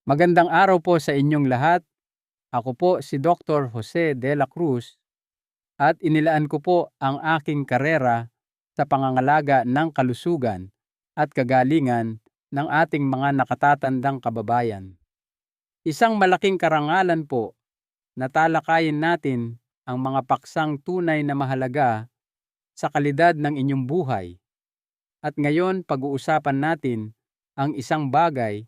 Magandang araw po sa inyong lahat. Ako po si Dr. Jose de la Cruz at inilaan ko po ang aking karera sa pangangalaga ng kalusugan at kagalingan ng ating mga nakatatandang kababayan. Isang malaking karangalan po na talakayin natin ang mga paksang tunay na mahalaga sa kalidad ng inyong buhay. At ngayon pag-uusapan natin ang isang bagay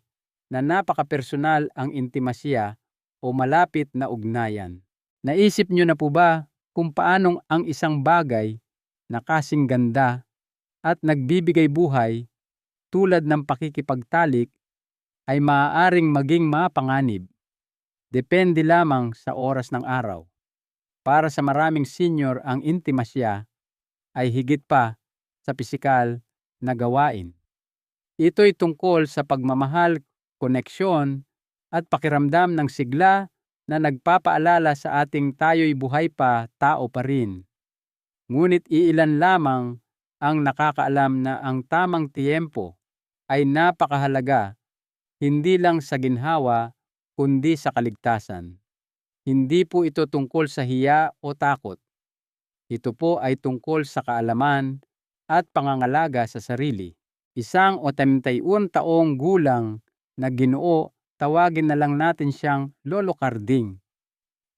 na napaka-personal, ang intimasya o malapit na ugnayan. Naisip nyo na po ba kung paanong ang isang bagay na kasing ganda at nagbibigay buhay tulad ng pakikipagtalik ay maaaring maging mapanganib? Depende lamang sa oras ng araw. Para sa maraming senior, ang intimasya ay higit pa sa pisikal na gawain. Ito'y tungkol sa pagmamahal, koneksyon, at pakiramdam ng sigla na nagpapaalala sa ating tayo'y buhay pa, tao pa rin. Ngunit iilan lamang ang nakakaalam na ang tamang tiyempo ay napakahalaga, hindi lang sa ginhawa kundi sa kaligtasan. Hindi po ito tungkol sa hiya o takot. Ito po ay tungkol sa kaalaman at pangangalaga sa sarili. Isang 81 taong gulang na Ginoo, tawagin na lang natin siyang Lolo Carding,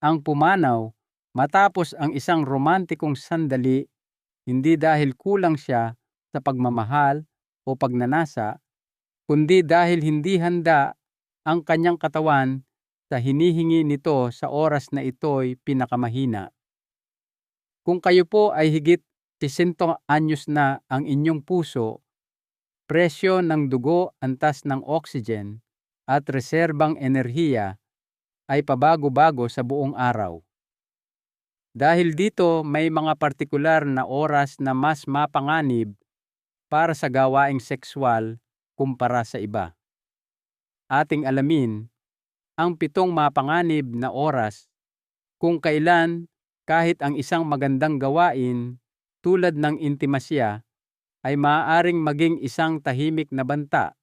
ang pumanaw matapos ang isang romantikong sandali, hindi dahil kulang siya sa pagmamahal o pagnanasa, kundi dahil hindi handa ang kanyang katawan sa hinihingi nito sa oras na ito'y pinakamahina. Kung kayo po ay higit 60 anyos na, ang inyong puso, presyo ng dugo, antas ng oxygen, at reserbang enerhiya ay pabago-bago sa buong araw. Dahil dito, may mga partikular na oras na mas mapanganib para sa gawaing sexual kumpara sa iba. Ating alamin ang 7 mapanganib na oras kung kailan kahit ang isang magandang gawain tulad ng intimasya ay maaaring maging isang tahimik na banta,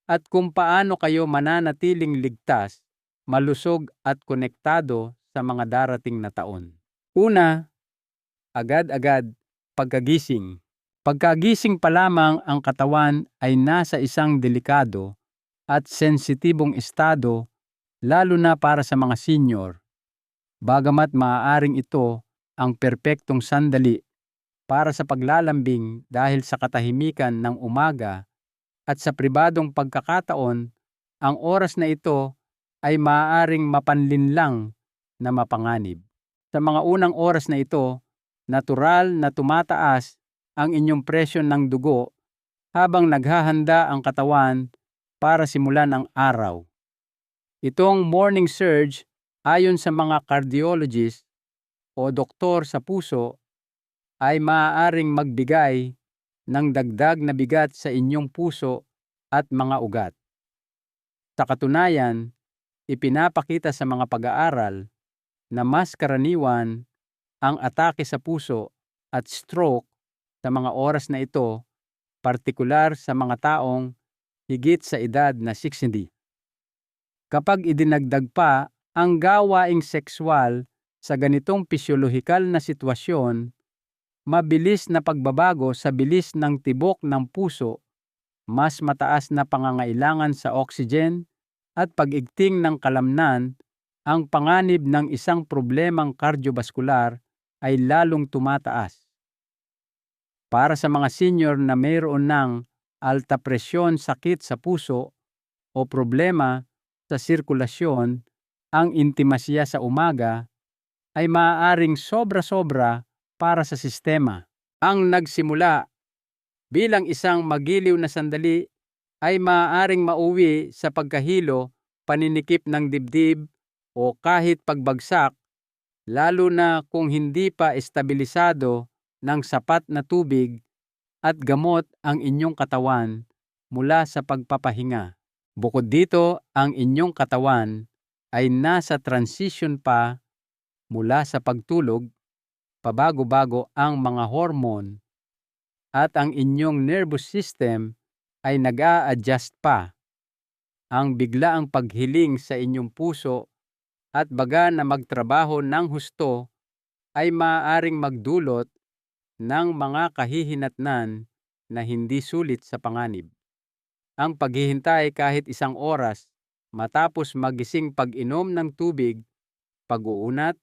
at kung paano kayo mananatiling ligtas, malusog at konektado sa mga darating na taon. Una, agad-agad pagkagising. Pagkagising pa lamang ang katawan ay nasa isang delikado at sensitibong estado, lalo na para sa mga senior. Bagamat maaaring ito ang perpektong sandali para sa paglalambing dahil sa katahimikan ng umaga at sa pribadong pagkakataon, ang oras na ito ay maaaring mapanlinlang na mapanganib. Sa mga unang oras na ito, natural na tumataas ang inyong presyon ng dugo habang naghahanda ang katawan para simulan ang araw. Itong morning surge, ayon sa mga cardiologist o doktor sa puso, ay maaaring magbigay ng dagdag na bigat sa inyong puso at mga ugat. Sa katunayan, ipinapakita sa mga pag-aaral na mas karaniwan ang atake sa puso at stroke sa mga oras na ito, partikular sa mga taong higit sa edad na 60. Kapag idinagdag pa ang gawaing sexual sa ganitong pisyolohikal na sitwasyon, mabilis na pagbabago sa bilis ng tibok ng puso, mas mataas na pangangailangan sa oxygen at pag-igting ng kalamnan, ang panganib ng isang problemang kardiobaskular ay lalong tumataas. Para sa mga senior na mayroon ng alta presyon, sakit sa puso o problema sa sirkulasyon, ang intimasya sa umaga ay maaaring sobra-sobra para sa sistema. Ang nagsimula bilang isang magiliw na sandali ay maaaring mauwi sa pagkahilo, paninikip ng dibdib o kahit pagbagsak, lalo na kung hindi pa estabilisado ng sapat na tubig at gamot ang inyong katawan mula sa pagpapahinga. Bukod dito, ang inyong katawan ay nasa transition pa mula sa pagtulog, pabago-bago ang mga hormone, at ang inyong nervous system ay nag-a-adjust pa. Ang biglaang paghiling sa inyong puso at baga na magtrabaho ng husto ay maaaring magdulot ng mga kahihinatnan na hindi sulit sa panganib. Ang paghihintay kahit 1 oras matapos magising, pag-inom ng tubig, pag-uunat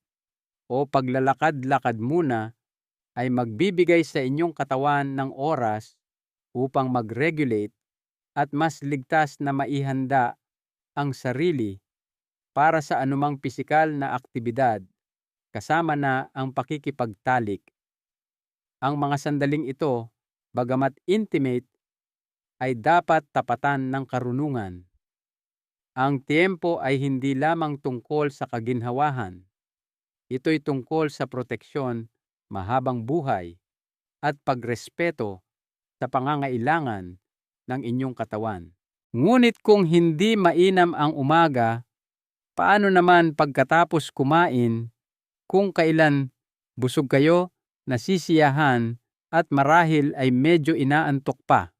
o paglalakad-lakad muna ay magbibigay sa inyong katawan ng oras upang mag-regulate at mas ligtas na maihanda ang sarili para sa anumang pisikal na aktibidad, kasama na ang pakikipagtalik. Ang mga sandaling ito, bagamat intimate, ay dapat tapatan ng karunungan. Ang tiempo ay hindi lamang tungkol sa kaginhawahan. Ito'y tungkol sa proteksyon, mahabang buhay, at pagrespeto sa pangangailangan ng inyong katawan. Ngunit kung hindi mainam ang umaga, paano naman pagkatapos kumain, kung kailan busog kayo, nasisiyahan, at marahil ay medyo inaantok pa?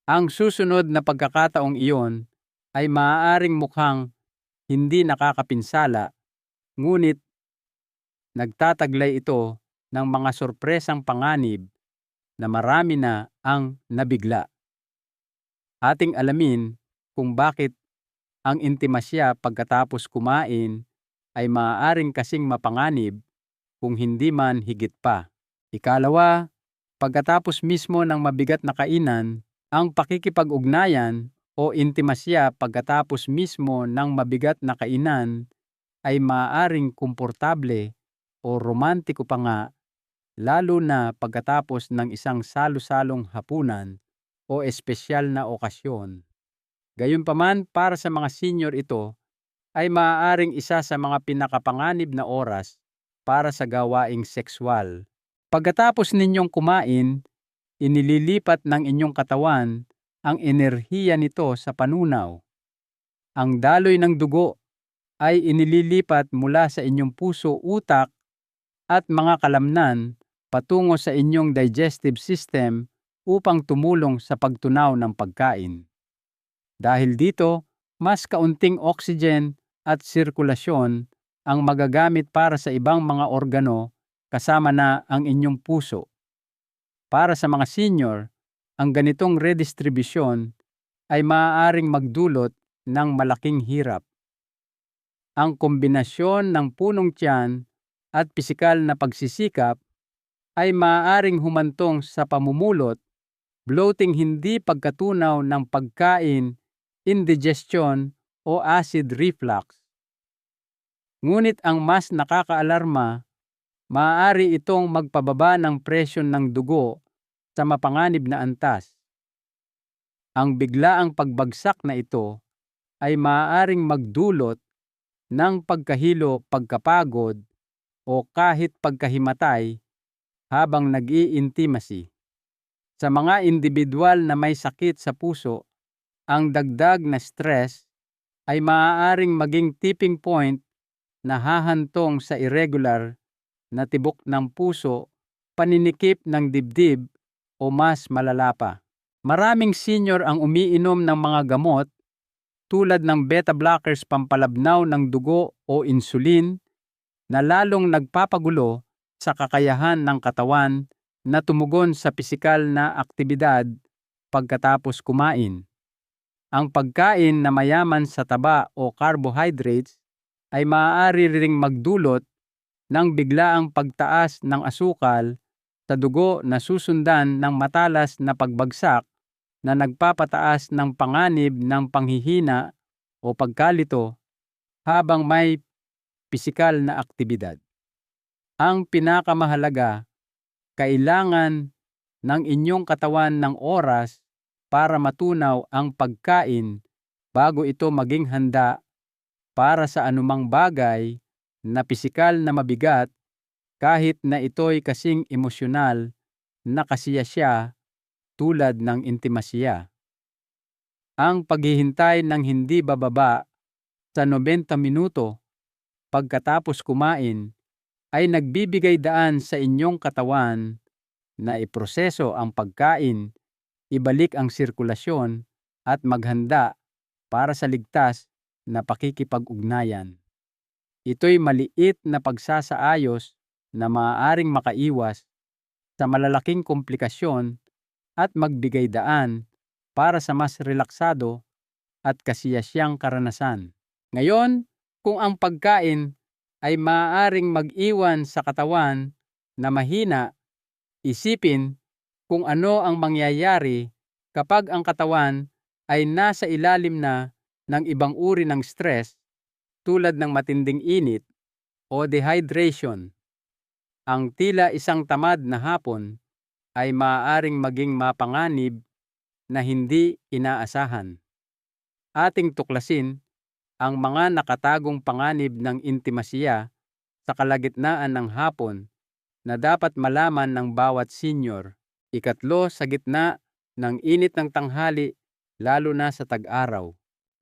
Ang susunod na pagkakataong iyon ay maaaring mukhang hindi nakakapinsala, ngunit nagtataglay ito ng mga sorpresang panganib na marami na ang nabigla. Ating alamin kung bakit ang intimasya pagkatapos kumain ay maaaring kasing mapanganib kung hindi man higit pa. Ikalawa, pagkatapos mismo ng mabigat na kainan, ang pakikipag-ugnayan o intimasya pagkatapos mismo ng mabigat na kainan ay maaaring komportable o romantiko pa nga, lalo na pagkatapos ng isang salo-salong hapunan o espesyal na okasyon. Gayunpaman, para sa mga senior, ito ay maaaring isa sa mga pinakapanganib na oras para sa gawaing sexual. Pagkatapos ninyong kumain, inililipat ng inyong katawan ang enerhiya nito sa panunaw. Ang daloy ng dugo ay inililipat mula sa inyong puso, utak, at mga kalamnan patungo sa inyong digestive system upang tumulong sa pagtunaw ng pagkain. Dahil dito, mas kaunting oxygen at sirkulasyon ang magagamit para sa ibang mga organo, kasama na ang inyong puso. Para sa mga senior, ang ganitong redistribusyon ay maaaring magdulot ng malaking hirap. Ang kombinasyon ng punong tiyan at pisikal na pagsisikap ay maaaring humantong sa pamumulot, bloating, hindi pagkatunaw ng pagkain, indigestion o acid reflux. Ngunit ang mas nakakaalarma, maaari itong magpababa ng presyon ng dugo sa mapanganib na antas. Ang biglaang pagbagsak na ito ay maaaring magdulot ng pagkahilo, pagkapagod, o kahit pagkahimatay habang nag-i-intimacy. Sa mga individual na may sakit sa puso, ang dagdag na stress ay maaaring maging tipping point na hahantong sa irregular na tibok ng puso, paninikip ng dibdib, o mas malala pa. Maraming senior ang umiinom ng mga gamot tulad ng beta blockers, pampalabnaw ng dugo o insulin, na lalong nagpapagulo sa kakayahan ng katawan na tumugon sa pisikal na aktibidad pagkatapos kumain. Ang pagkain na mayaman sa taba o carbohydrates ay maaari ring magdulot ng biglaang pagtaas ng asukal sa dugo na susundan ng matalas na pagbagsak na nagpapataas ng panganib ng panghihina o pagkalito habang may pisikal na aktibidad. Ang pinakamahalaga, kailangan ng inyong katawan ng oras para matunaw ang pagkain bago ito maging handa para sa anumang bagay na pisikal na mabigat, kahit na ito'y kasing emosyonal na kasiyasiya tulad ng intimasya. Ang paghihintay ng hindi bababa sa 90 minuto pagkatapos kumain ay nagbibigay daan sa inyong katawan na iproseso ang pagkain, ibalik ang sirkulasyon, at maghanda para sa ligtas na pakikipag-ugnayan. Ito'y maliit na pagsasaayos na maaaring makaiwas sa malalaking komplikasyon at magbigay daan para sa mas relaksado at kasiyasyang karanasan. Ngayon, kung ang pagkain ay maaaring mag-iwan sa katawan na mahina, isipin kung ano ang mangyayari kapag ang katawan ay nasa ilalim na ng ibang uri ng stress tulad ng matinding init o dehydration. Ang tila isang tamad na hapon ay maaaring maging mapanganib na hindi inaasahan. Ating tuklasin ang mga nakatagong panganib ng intimasiya sa kalagitnaan ng hapon na dapat malaman ng bawat senior. Ikatlo, sa gitna ng init ng tanghali, lalo na sa tag-araw.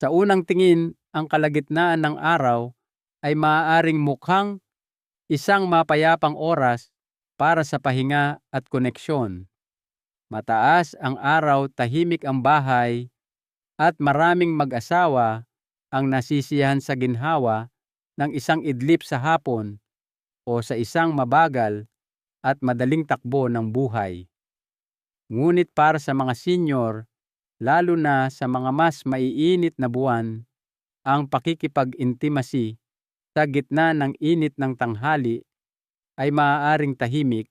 Sa unang tingin, ang kalagitnaan ng araw ay maaaring mukhang isang mapayapang oras para sa pahinga at koneksyon. Mataas ang araw, tahimik ang bahay, at maraming mag-asawa ang nasisiyahan sa ginhawa ng isang idlip sa hapon o sa isang mabagal at madaling takbo ng buhay. Ngunit para sa mga senior, lalo na sa mga mas maiinit na buwan, ang pakikipag-intimacy sa gitna ng init ng tanghali ay maaaring tahimik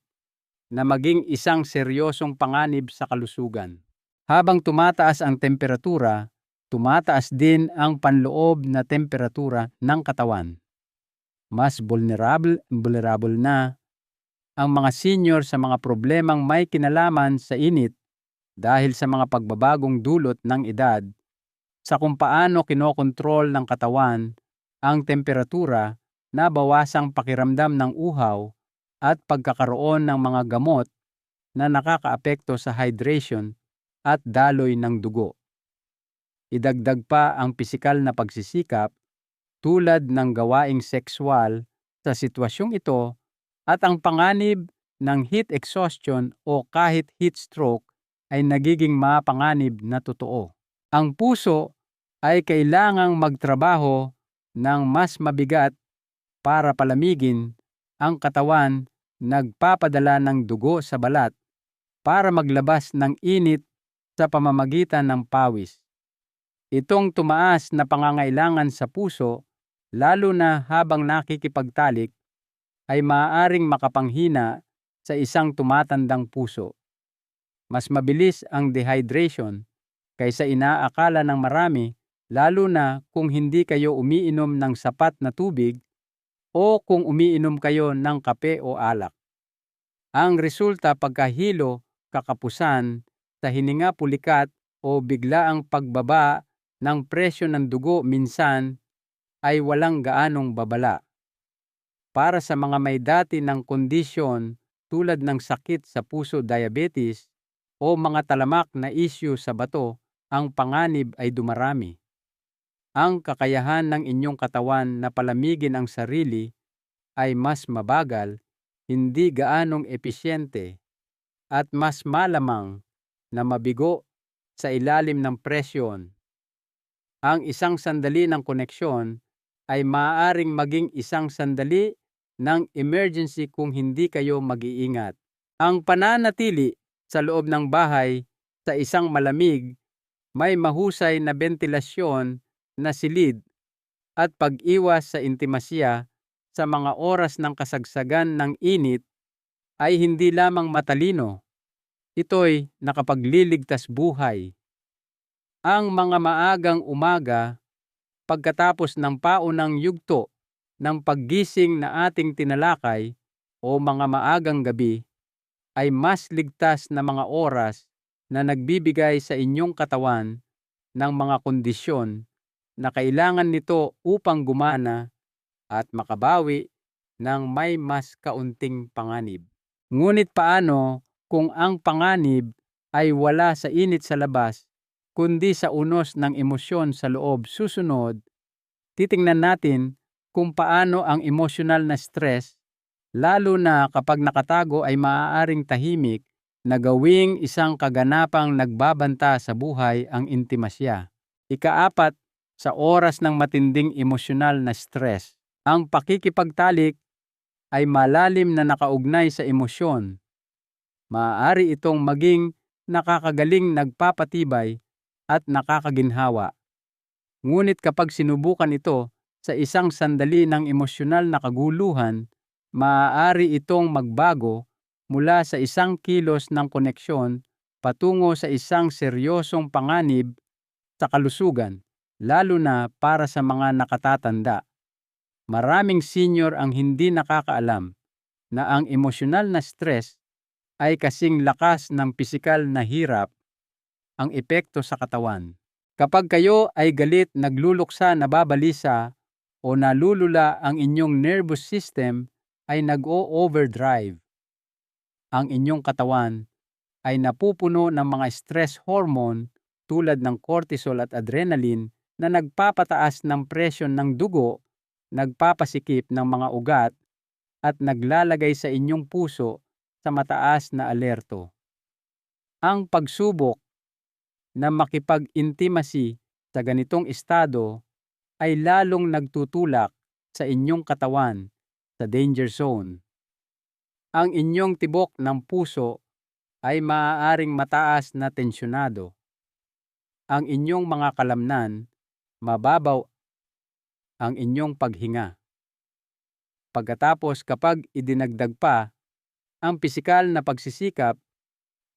na maging isang seryosong panganib sa kalusugan. Habang tumataas ang temperatura, tumataas din ang panloob na temperatura ng katawan. Mas vulnerable na ang mga senior sa mga problemang may kinalaman sa init dahil sa mga pagbabagong dulot ng edad sa kung paano kinokontrol ng katawan ang temperatura na bawasang pakiramdam ng uhaw at pagkakaroon ng mga gamot na nakakaapekto sa hydration at daloy ng dugo. Idagdag pa ang pisikal na pagsisikap tulad ng gawaing sexual sa sitwasyong ito at ang panganib ng heat exhaustion o kahit heat stroke ay nagiging mapanganib na totoo. Ang puso ay kailangang magtrabaho ng mas mabigat para palamigin ang katawan, nagpapadala ng dugo sa balat para maglabas ng init sa pamamagitan ng pawis. Itong tumaas na pangangailangan sa puso, lalo na habang nakikipagtalik, ay maaaring makapanghina sa isang tumatandang puso. Mas mabilis ang dehydration kaysa inaakala ng marami, lalo na kung hindi kayo umiinom ng sapat na tubig o kung umiinom kayo ng kape o alak. Ang resulta pagkahilo, kakapusan sa hininga pulikat o biglaang pagbaba ng presyo ng dugo minsan ay walang gaanong babala. Para sa mga may dati ng kondisyon tulad ng sakit sa puso, diabetes o mga talamak na issue sa bato, ang panganib ay dumarami. Ang kakayahan ng inyong katawan na palamigin ang sarili ay mas mabagal, hindi gaanong episyente, at mas malamang na mabigo sa ilalim ng presyon. Ang isang sandali ng koneksyon ay maaaring maging isang sandali ng emergency kung hindi kayo mag-iingat. Ang pananatili sa loob ng bahay sa isang malamig, may mahusay na bentilasyon na silid at pag-iwas sa intimasya sa mga oras ng kasagsagan ng init ay hindi lamang matalino, ito'y nakapagliligtas buhay. Ang mga maagang umaga pagkatapos ng paunang yugto ng paggising na ating tinalakay o mga maagang gabi ay mas ligtas na mga oras na nagbibigay sa inyong katawan ng mga kondisyon na kailangan nito upang gumana at makabawi ng may mas kaunting panganib. Ngunit paano kung ang panganib ay wala sa init sa labas, kundi sa unos ng emosyon sa loob? Susunod, titingnan natin kung paano ang emosyonal na stress, lalo na kapag nakatago, ay maaaring tahimik na gawing isang kaganapang nagbabanta sa buhay ang intimasya. Ika-4, sa oras ng matinding emosyonal na stress. Ang pakikipagtalik ay malalim na nakaugnay sa emosyon. Maaari itong maging nakakagaling, nagpapatibay at nakakaginhawa. Ngunit kapag sinubukan ito sa isang sandali ng emosyonal na kaguluhan, maaari itong magbago mula sa isang kilos ng koneksyon patungo sa isang seryosong panganib sa kalusugan, lalo na para sa mga nakatatanda. Maraming senior ang hindi nakakaalam na ang emosyonal na stress ay kasing lakas ng pisikal na hirap ang epekto sa katawan. Kapag kayo ay galit, nagluluksa, nababalisa o nalulula, ang inyong nervous system ay nag-o-overdrive. Ang inyong katawan ay napupuno ng mga stress hormone tulad ng cortisol at adrenaline na nagpapataas ng presyon ng dugo, nagpapasikip ng mga ugat at naglalagay sa inyong puso sa mataas na alerto. Ang pagsubok na makipag-intimacy sa ganitong estado ay lalong nagtutulak sa inyong katawan sa danger zone. Ang inyong tibok ng puso ay maaaring mataas na tensyonado. Ang inyong mga kalamnan, mababaw ang inyong paghinga. Pagkatapos, kapag idinagdag pa ang pisikal na pagsisikap,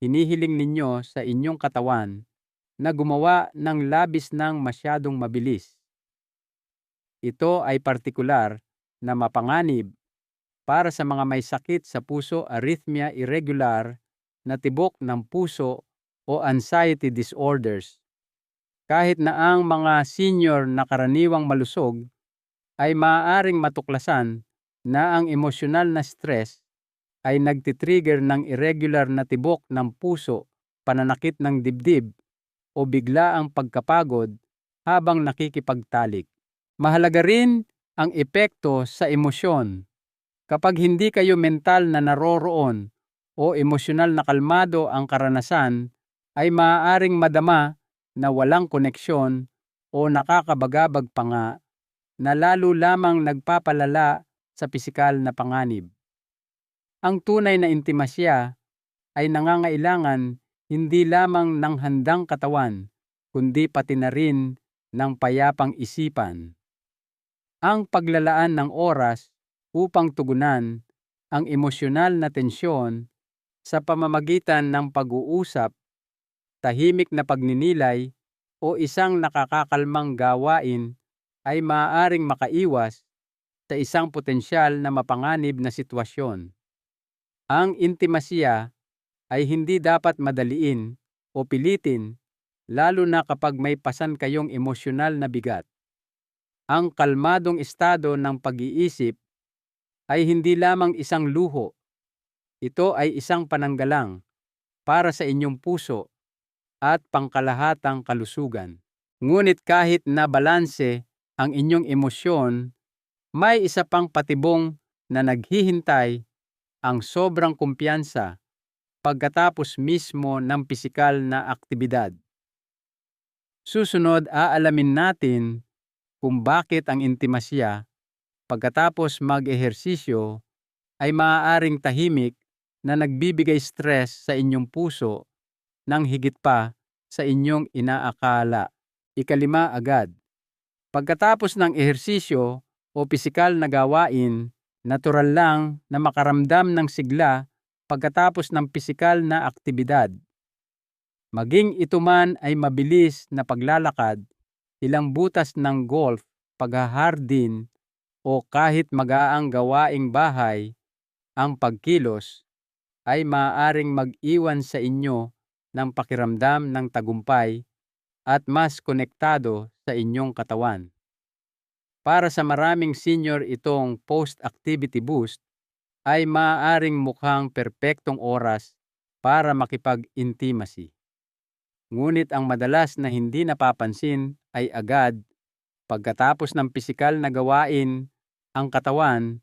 hinihiling ninyo sa inyong katawan na gumawa ng labis ng masyadong mabilis. Ito ay partikular na mapanganib para sa mga may sakit sa puso, arrhythmia, irregular na tibok ng puso o anxiety disorders. Kahit na ang mga senior na karaniwang malusog ay maaaring matuklasan na ang emosyonal na stress ay nagtitrigger ng irregular na tibok ng puso, pananakit ng dibdib, o biglaang pagkapagod habang nakikipagtalik. Mahalaga rin ang epekto sa emosyon. Kapag hindi kayo mental na naroroon o emosyonal na kalmado ang karanasan, ay maaaring madama na walang koneksyon o nakakabagabag pa nga na lalo lamang nagpapalala sa pisikal na panganib. Ang tunay na intimasya ay nangangailangan hindi lamang ng handang katawan, kundi pati na rin ng payapang isipan. Ang paglalaan ng oras upang tugunan ang emosyonal na tensyon sa pamamagitan ng pag-uusap, tahimik na pagninilay o isang nakakakalmang gawain ay maaaring makaiwas sa isang potensyal na mapanganib na sitwasyon. Ang intimasya ay hindi dapat madaliin o pilitin, lalo na kapag may pasan kayong emosyonal na bigat. Ang kalmadong estado ng pag-iisip ay hindi lamang isang luho. Ito ay isang pananggalang para sa inyong puso at pangkalahatang kalusugan. Ngunit kahit na balanse ang inyong emosyon, may isa pang patibong na naghihintay: ang sobrang kumpiyansa pagkatapos mismo ng pisikal na aktibidad. Susunod, aalamin natin kung bakit ang intimasya pagkatapos mag-ehersisyo ay maaaring tahimik na nagbibigay stress sa inyong puso nang higit pa sa inyong inaakala. Ikalima agad. Pagkatapos ng ehersisyo o pisikal na gawain, natural lang na makaramdam ng sigla pagkatapos ng pisikal na aktibidad. Maging ito man ay mabilis na paglalakad, ilang butas ng golf, paghahardin, o kahit magaang gawaing bahay, ang pagkilos ay maaaring mag-iwan sa inyo ng pakiramdam ng tagumpay at mas konektado sa inyong katawan. Para sa maraming senior, itong post-activity boost ay maaaring mukhang perpektong oras para makipag-intimacy. Ngunit ang madalas na hindi napapansin ay agad pagkatapos ng pisikal na gawain, ang katawan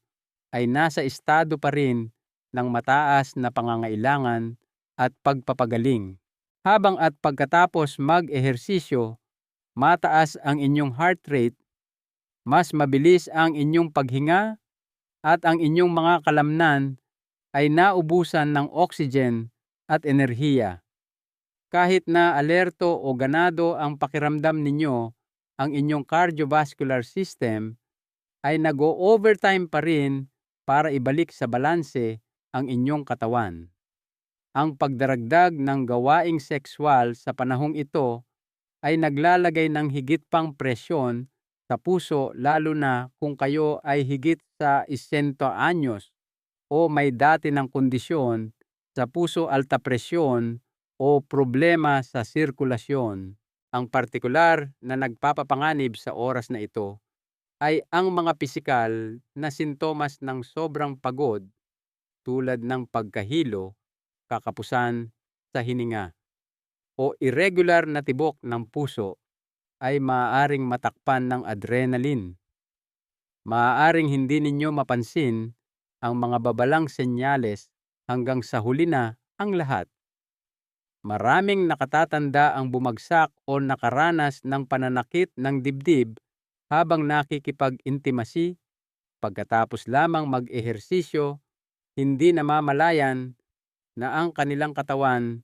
ay nasa estado pa rin ng mataas na pangangailangan at pagpapagaling. Habang at pagkatapos mag-ehersisyo, mataas ang inyong heart rate, mas mabilis ang inyong paghinga, at ang inyong mga kalamnan ay naubusan ng oxygen at enerhiya. Kahit na alerto o ganado ang pakiramdam ninyo, ang inyong cardiovascular system ay nag-o-overtime pa rin para ibalik sa balanse ang inyong katawan. Ang pagdaragdag ng gawaing sexual sa panahong ito ay naglalagay ng higit pang presyon sa puso, lalo na kung kayo ay higit sa 100 anyos o may dati ng kondisyon sa puso, alta presyon o problema sa sirkulasyon. Ang partikular na nagpapapanganib sa oras na ito ay ang mga pisikal na sintomas ng sobrang pagod tulad ng pagkahilo, kakapusan sa hininga, o irregular na tibok ng puso ay maaaring matakpan ng adrenaline. Maaaring hindi ninyo mapansin ang mga babalang senyales hanggang sa huli na ang lahat. Maraming nakatatanda ang bumagsak o nakaranas ng pananakit ng dibdib habang nakikipag-intimasi. Pagkatapos lamang mag-ehersisyo, hindi namamalayan na ang kanilang katawan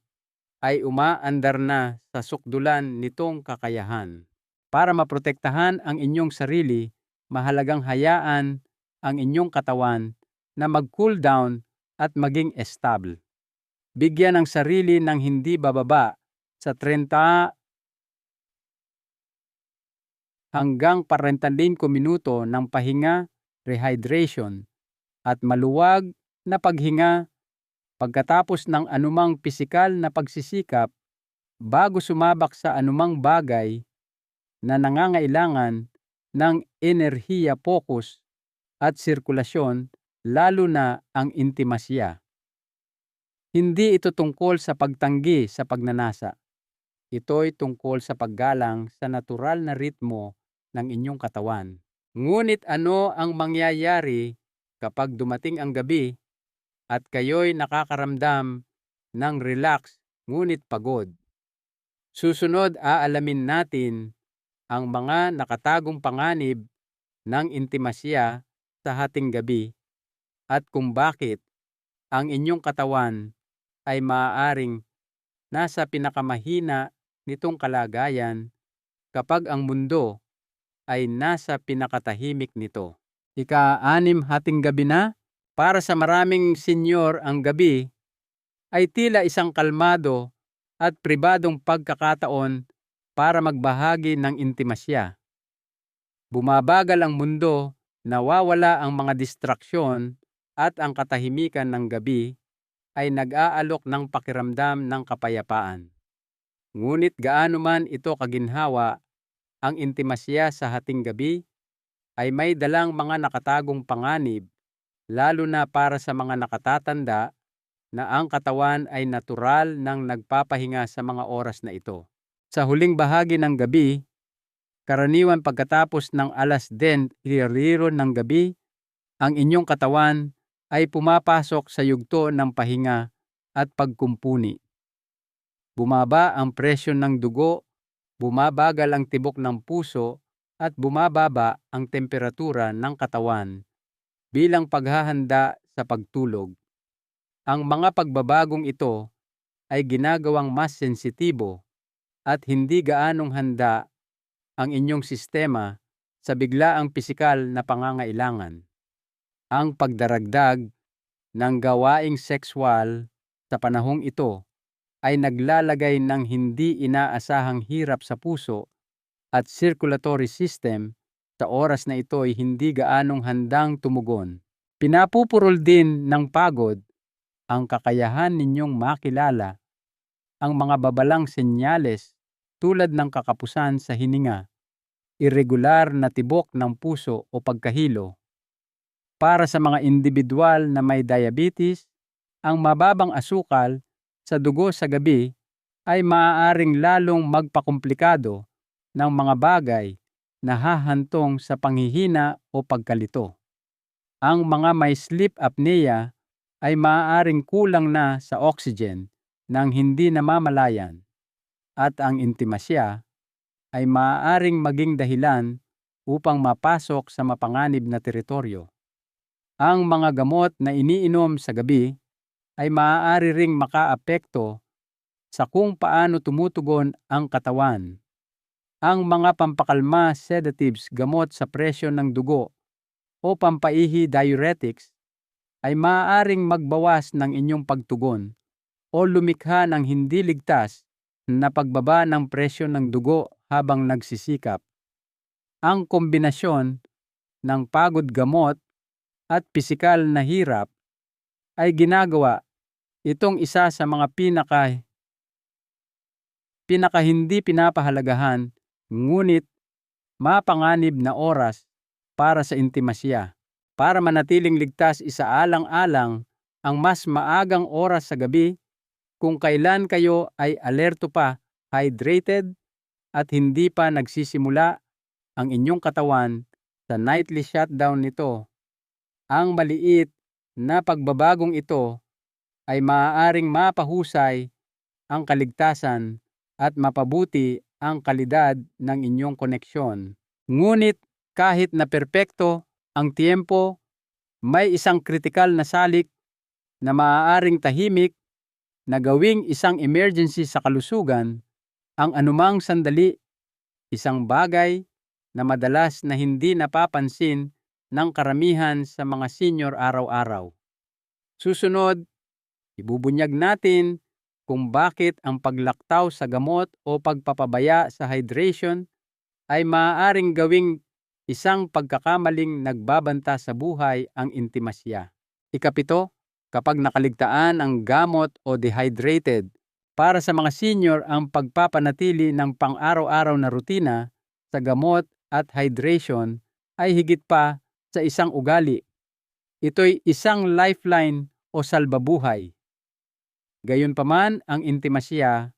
ay umaandar na sa sukdulan nitong kakayahan. Para maprotektahan ang inyong sarili, mahalagang hayaan ang inyong katawan na mag-cool down at maging stable. Bigyan ang sarili ng hindi bababa sa 30 hanggang 45 minuto ng pahinga, rehydration, at maluwag na paghinga pagkatapos ng anumang pisikal na pagsisikap bago sumabak sa anumang bagay na nangangailangan ng enerhiya, focus, at sirkulasyon, lalo na ang intimasya. Hindi ito tungkol sa pagtanggi sa pagnanasa. Ito'y tungkol sa paggalang sa natural na ritmo ng inyong katawan. Ngunit ano ang mangyayari kapag dumating ang gabi at kayo'y nakakaramdam ng relax ngunit pagod? Susunod, aalamin natin ang mga nakatagong panganib ng intimasya sa hating gabi at kung bakit ang inyong katawan ay maaaring nasa pinakamahina nitong kalagayan kapag ang mundo ay nasa pinakatahimik nito. Ika-6 hating gabi na. Para sa maraming senyor, ang gabi ay tila isang kalmado at pribadong pagkakataon para magbahagi ng intimasya. Bumabagal ang mundo, nawawala ang mga distraksyon, at ang katahimikan ng gabi ay nag-aalok ng pakiramdam ng kapayapaan. Ngunit gaano man ito kaginhawa, ang intimasya sa hating gabi ay may dalang mga nakatagong panganib, lalo na para sa mga nakatatanda na ang katawan ay natural nang nagpapahinga sa mga oras na ito. Sa huling bahagi ng gabi, karaniwan pagkatapos ng 10:00 ng gabi, ang inyong katawan ay pumapasok sa yugto ng pahinga at pagkumpuni. Bumaba ang presyon ng dugo, bumabagal ang tibok ng puso, at bumababa ang temperatura ng katawan bilang paghahanda sa pagtulog. Ang mga pagbabagong ito ay ginagawang mas sensitibo at hindi gaanong handa ang inyong sistema sa biglaang pisikal na pangangailangan. Ang pagdaragdag ng gawaing sexual sa panahong ito ay naglalagay ng hindi inaasahang hirap sa puso at circulatory system sa oras na ito ay hindi gaanong handang tumugon. Pinapupurol din ng pagod ang kakayahan ninyong makilala ang mga babalang senyales tulad ng kakapusan sa hininga, irregular na tibok ng puso o pagkahilo. Para sa mga individual na may diabetes, ang mababang asukal sa dugo sa gabi ay maaaring lalong magpakomplikado ng mga bagay na hahantong sa panghihina o pagkalito. Ang mga may sleep apnea ay maaaring kulang na sa oxygen nang hindi namamalayan, at ang intimasya ay maaaring maging dahilan upang mapasok sa mapanganib na teritoryo. Ang mga gamot na iniinom sa gabi ay maaari ring makaapekto sa kung paano tumutugon ang katawan. Ang mga pampakalma sedatives, gamot sa presyon ng dugo o pampaihi diuretics ay maaaring magbawas ng inyong pagtugon o lumikha ng hindi ligtas na pagbaba ng presyon ng dugo habang nagsisikap. Ang kombinasyon ng pagod gamot at pisikal na hirap ay ginagawa itong isa sa mga pinaka hindi pinapahalagahan ngunit mapanganib na oras para sa intimasya. Para manatiling ligtas, isaalang-alang ang mas maagang oras sa gabi kung kailan kayo ay alerto pa, hydrated, at hindi pa nagsisimula ang inyong katawan sa nightly shutdown nito. Ang maliit na pagbabagong ito ay maaaring mapahusay ang kaligtasan at mapabuti ang kalidad ng inyong koneksyon. Ngunit kahit na perpekto ang tiempo, may isang kritikal na salik na maaaring tahimik na gawing isang emergency sa kalusugan. Ang anumang sandali, isang bagay na madalas na hindi napapansin ng karamihan sa mga senior araw-araw. Susunod, ibubunyag natin kung bakit ang paglaktaw sa gamot o pagpapabaya sa hydration ay maaaring gawing isang pagkakamaling nagbabanta sa buhay ang intimasya. Ikapito, kapag nakaligtaan ang gamot o dehydrated, para sa mga senior ang pagpapanatili ng pang-araw-araw na rutina sa gamot at hydration ay higit pa sa isang ugali. Ito'y isang lifeline o salbabuhay. Gayunpaman, ang intimasya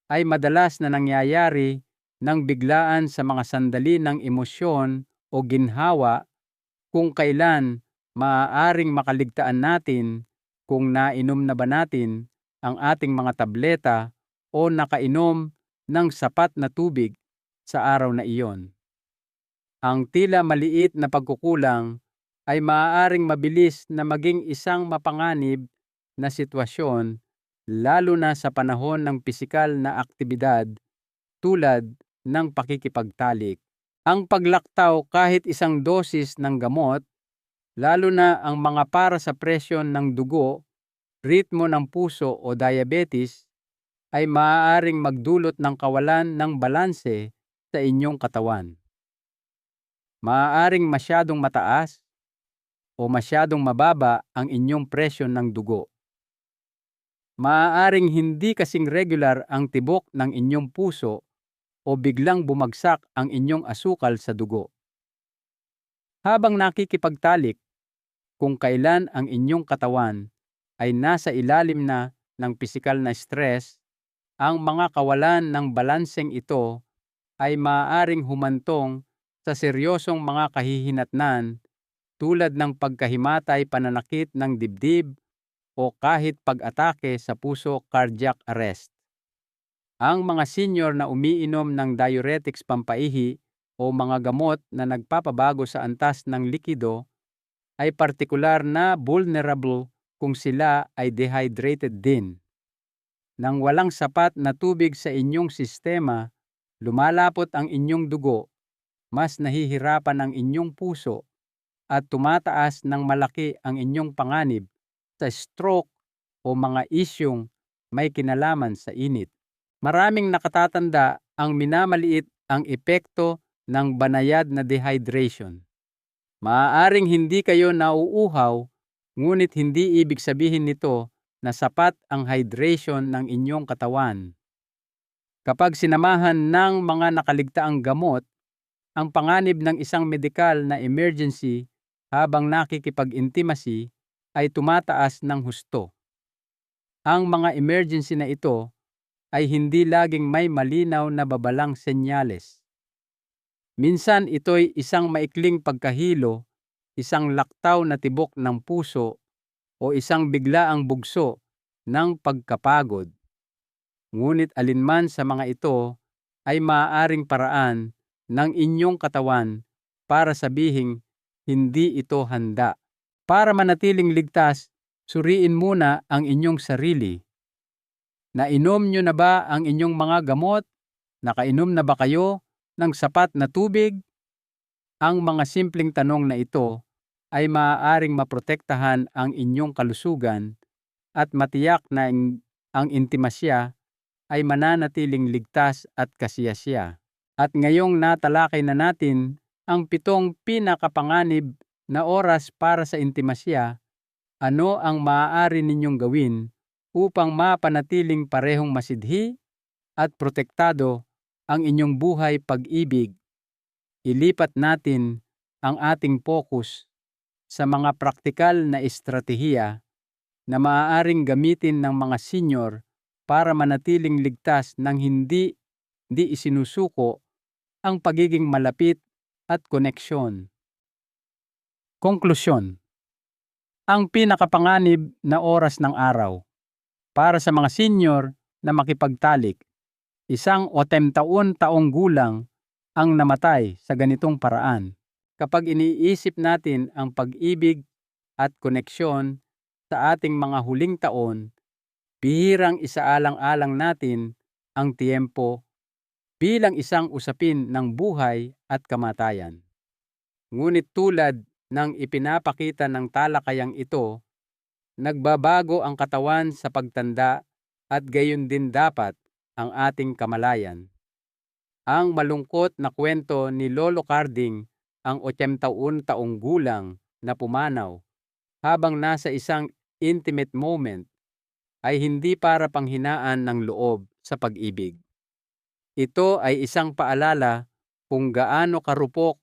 ay madalas na nangyayari ng biglaan sa mga sandali ng emosyon o ginhawa kung kailan maaaring makaligtaan natin kung nainom na ba natin ang ating mga tableta o nakainom ng sapat na tubig sa araw na iyon. Ang tila maliit na pagkukulang ay maaaring mabilis na maging isang mapanganib na sitwasyon, lalo na sa panahon ng pisikal na aktibidad tulad ng pakikipagtalik. Ang paglaktaw kahit isang dosis ng gamot, lalo na ang mga para sa presyon ng dugo, ritmo ng puso o diabetes, ay maaaring magdulot ng kawalan ng balanse sa inyong katawan. Maaaring masyadong mataas o masyadong mababa ang inyong presyon ng dugo. Maaaring hindi kasing regular ang tibok ng inyong puso o biglang bumagsak ang inyong asukal sa dugo. Habang nakikipagtalik, kung kailan ang inyong katawan ay nasa ilalim na ng pisikal na stress, ang mga kawalan ng balanseng ito ay maaaring humantong sa seryosong mga kahihinatnan tulad ng pagkahimatay, pananakit ng dibdib, o kahit pag-atake sa puso, cardiac arrest. Ang mga senior na umiinom ng diuretics, pampaihi, o mga gamot na nagpapabago sa antas ng likido ay partikular na vulnerable kung sila ay dehydrated din. Nang walang sapat na tubig sa inyong sistema, lumalapot ang inyong dugo, mas nahihirapan ang inyong puso, at tumataas ng malaki ang inyong panganib sa stroke o mga isyung may kinalaman sa init. Maraming nakatatanda ang minamaliit ang epekto ng banayad na dehydration. Maaaring hindi kayo nauuhaw, ngunit hindi ibig sabihin nito na sapat ang hydration ng inyong katawan. Kapag sinamahan ng mga nakaligtaang gamot, ang panganib ng isang medikal na emergency habang nakikipag-intimacy ay tumataas ng husto. Ang mga emergency na ito ay hindi laging may malinaw na babalang senyales. Minsan ito'y isang maikling pagkahilo, isang laktaw na tibok ng puso, o isang biglaang bugso ng pagkapagod. Ngunit alinman sa mga ito ay maaaring paraan ng inyong katawan para sabihing hindi ito handa. Para manatiling ligtas, suriin muna ang inyong sarili. Nainom nyo na ba ang inyong mga gamot? Nakainom na ba kayo ng sapat na tubig? Ang mga simpleng tanong na ito ay maaaring maprotektahan ang inyong kalusugan at matiyak na ang intimasya ay mananatiling ligtas at kasiyasiya. At ngayong natalakay na natin ang 7 pinakapanganib na oras para sa intimasya, ano ang maaari ninyong gawin upang mapanatiling parehong masidhi at protektado ang inyong buhay pag-ibig? Ilipat natin ang ating focus sa mga praktikal na estratehiya na maaaring gamitin ng mga senior para manatiling ligtas nang hindi isinusuko ang pagiging malapit at koneksyon. Konklusyon. Ang pinakapanganib na oras ng araw para sa mga senior na makipagtalik. Isang 80 taong gulang ang namatay sa ganitong paraan. Kapag iniisip natin ang pag-ibig at koneksyon sa ating mga huling taon, bihirang isaalang-alang natin ang tiempo bilang isang usapin ng buhay at kamatayan. Ngunit tulad ng ipinapakita ng talakayang ito, nagbabago ang katawan sa pagtanda at gayon din dapat ang ating kamalayan. Ang malungkot na kwento ni Lolo Carding, ang 81 taong gulang na pumanaw habang nasa isang intimate moment, ay hindi para panghinaan ng loob sa pag-ibig. Ito ay isang paalala kung gaano karupok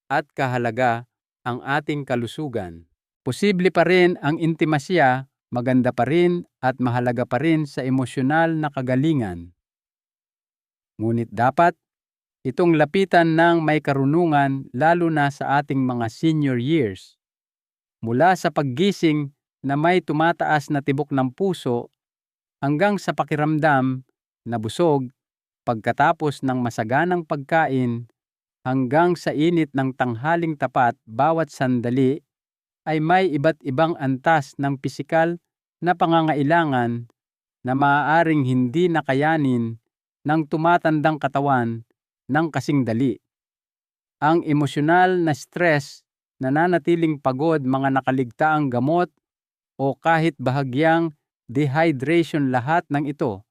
at kahalaga ang ating kalusugan. Posible pa rin ang intimasya, maganda pa rin at mahalaga pa rin sa emosyonal na kagalingan. Ngunit dapat itong lapitan ng may karunungan, lalo na sa ating mga senior years. Mula sa paggising na may tumataas na tibok ng puso hanggang sa pakiramdam na busog pagkatapos ng masaganang pagkain, hanggang sa init ng tanghaling tapat, bawat sandali ay may iba't ibang antas ng pisikal na pangangailangan na maaaring hindi nakayanin ng tumatandang katawan ng kasing dali. Ang emosyonal na stress, nananatiling pagod, mga nakaligtaang gamot o kahit bahagyang dehydration, lahat ng ito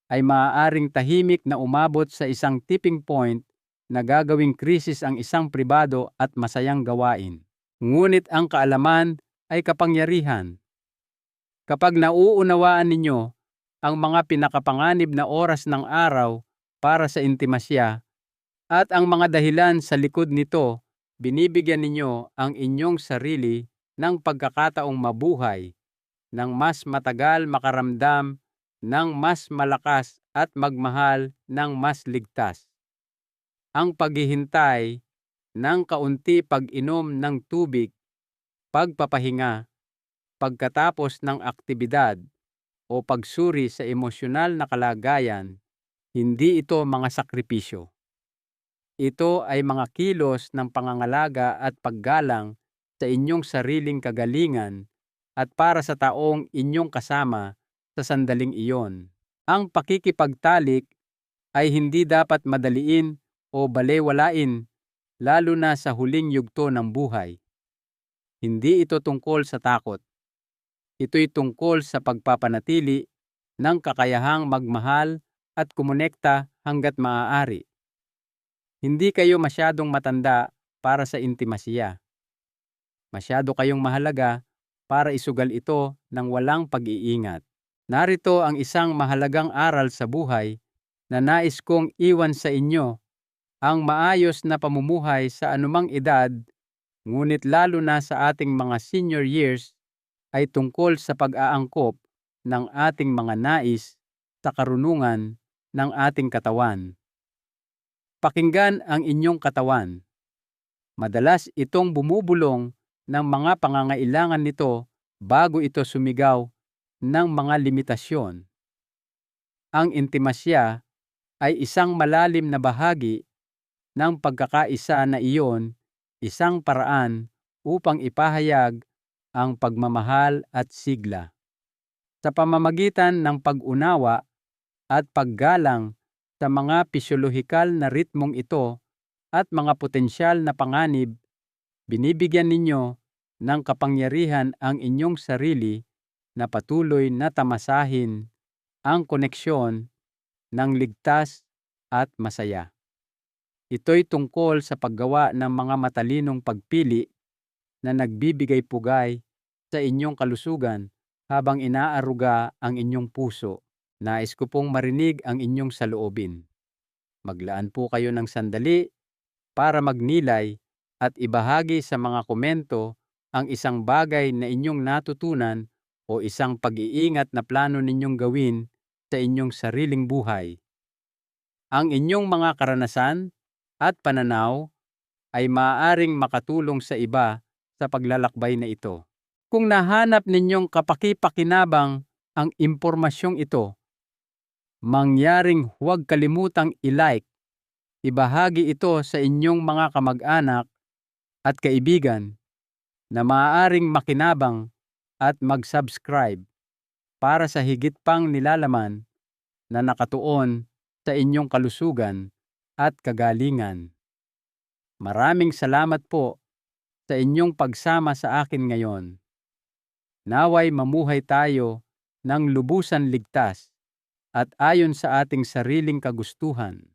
ay maaaring tahimik na umabot sa isang tipping point na gagawing krisis ang isang pribado at masayang gawain. Ngunit ang kaalaman ay kapangyarihan. Kapag nauunawaan ninyo ang mga pinakapanganib na oras ng araw para sa intimasya at ang mga dahilan sa likod nito, binibigyan ninyo ang inyong sarili ng pagkakataong mabuhay ng mas matagal, makaramdam ng mas malakas at magmahal ng mas ligtas. Ang paghihintay ng kaunti, pag-inom ng tubig, pagpapahinga, pagkatapos ng aktibidad o pagsuri sa emosyonal na kalagayan, hindi ito mga sakripisyo. Ito ay mga kilos ng pangangalaga at paggalang sa inyong sariling kagalingan at para sa taong inyong kasama sa sandaling iyon. Ang pakikipagtalik ay hindi dapat madaliin o balewalain, lalo na sa huling yugto ng buhay. Hindi ito tungkol sa takot. Ito'y tungkol sa pagpapanatili ng kakayahang magmahal at kumonekta hanggat maaari. Hindi kayo masyadong matanda para sa intimasya. Masyado kayong mahalaga para isugal ito ng walang pag-iingat. Narito ang isang mahalagang aral sa buhay na nais kong iwan sa inyo: ang maayos na pamumuhay sa anumang edad, ngunit lalo na sa ating mga senior years, ay tungkol sa pag-aangkop ng ating mga nais sa karunungan ng ating katawan. Pakinggan ang inyong katawan. Madalas itong bumubulong ng mga pangangailangan nito bago ito sumigaw ng mga limitasyon. Ang intimasya ay isang malalim na bahagi ng pagkakaisa na iyon, isang paraan upang ipahayag ang pagmamahal at sigla. Sa pamamagitan ng pag-unawa at paggalang sa mga pisyolohikal na ritmong ito at mga potensyal na panganib, binibigyan ninyo ng kapangyarihan ang inyong sarili na patuloy na tamasahin ang koneksyon ng ligtas at masaya. Ito'y tungkol sa paggawa ng mga matalinong pagpili na nagbibigay pugay sa inyong kalusugan habang inaaruga ang inyong puso. Nais ko pong marinig ang inyong saloobin. Maglaan po kayo ng sandali para magnilay at ibahagi sa mga komento ang isang bagay na inyong natutunan o isang pag-iingat na plano ninyong gawin sa inyong sariling buhay. Ang inyong mga karanasan at pananaw ay maaaring makatulong sa iba sa paglalakbay na ito. Kung nahanap ninyong kapaki-pakinabang ang impormasyong ito, mangyaring huwag kalimutang i-like, ibahagi ito sa inyong mga kamag-anak at kaibigan na maaaring makinabang at mag-subscribe para sa higit pang nilalaman na nakatuon sa inyong kalusugan at kagalingan. Maraming salamat po sa inyong pagsama sa akin ngayon. Naway mamuhay tayo ng lubusan ligtas at ayon sa ating sariling kagustuhan.